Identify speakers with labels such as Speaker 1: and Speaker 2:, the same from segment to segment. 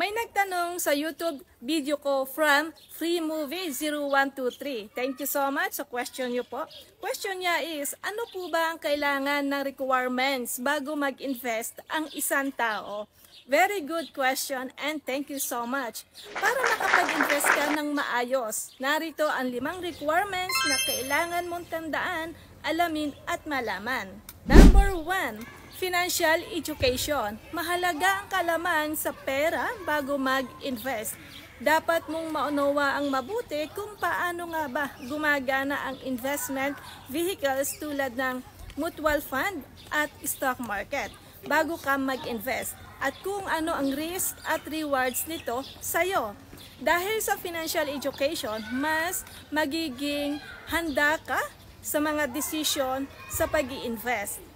Speaker 1: May nagtanong sa YouTube video ko from FreeMovie0123. Thank you so much sa question niyo po. Question niya is, ano po ba ang kailangan ng requirements bago mag-invest ang isang tao? Very good question and thank you so much. Para makapag-invest ka ng maayos, narito ang 5 requirements na kailangan mong tandaan, alamin at malaman. Number 1. Financial education. Mahalaga ang kalaman sa pera bago mag-invest. Dapat mong maunawa ang mabuti kung paano nga ba gumagana ang investment vehicles tulad ng mutual fund at stock market bago ka mag-invest at kung ano ang risk at rewards nito sa'yo. Dahil sa financial education, mas magiging handa ka sa mga desisyon sa pag-i-invest.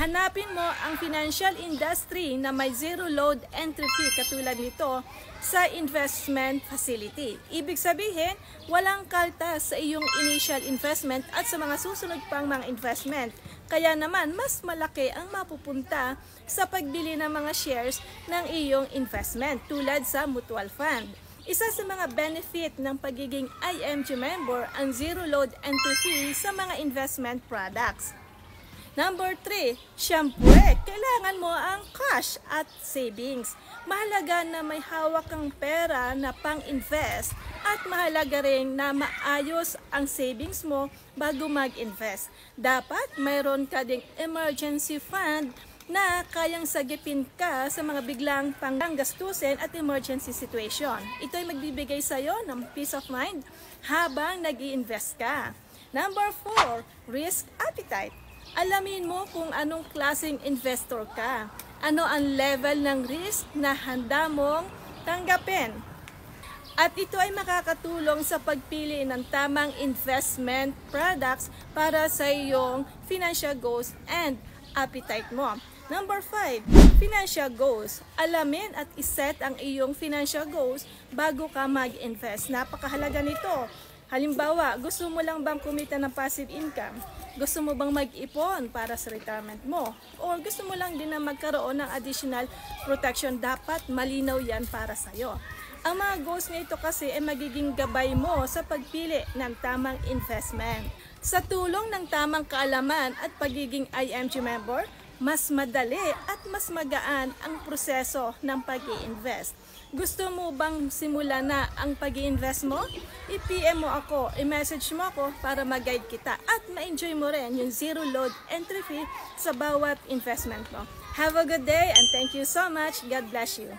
Speaker 1: Hanapin mo ang financial industry na may zero load entry fee katulad nito sa investment facility. Ibig sabihin, walang kaltas sa iyong initial investment at sa mga susunod pang mga investment. Kaya naman, mas malaki ang mapupunta sa pagbili ng mga shares ng iyong investment tulad sa mutual fund. Isa sa mga benefit ng pagiging IMG member ang zero load entry fee sa mga investment products. Number 3, syempre, kailangan mo ang cash at savings. Mahalaga na may hawak kang pera na pang-invest at mahalaga rin na maayos ang savings mo bago mag-invest. Dapat mayroon ka ding emergency fund na kayang sagipin ka sa mga biglang panggastusin at emergency situation. Ito ay magbibigay sa iyo ng peace of mind habang nag-i-invest ka. Number 4, risk appetite. Alamin mo kung anong klaseng investor ka. Ano ang level ng risk na handa mong tanggapin. At ito ay makakatulong sa pagpili ng tamang investment products para sa iyong financial goals and appetite mo. Number 5, financial goals. Alamin at iset ang iyong financial goals bago ka mag-invest. Napakahalaga nito. Halimbawa, gusto mo lang bang kumita ng passive income? Gusto mo bang mag-ipon para sa retirement mo? O gusto mo lang din na magkaroon ng additional protection? Dapat malinaw yan para sa'yo. Ang mga goals nito kasi ay magiging gabay mo sa pagpili ng tamang investment. Sa tulong ng tamang kaalaman at pagiging IMG member, mas madali at mas magaan ang proseso ng pag-i-invest. Gusto mo bang simulan na ang pag-i-invest mo? I-PM mo ako, i-message mo ako para mag-guide kita at ma-enjoy mo rin yung zero load entry fee sa bawat investment mo. Have a good day and thank you so much. God bless you.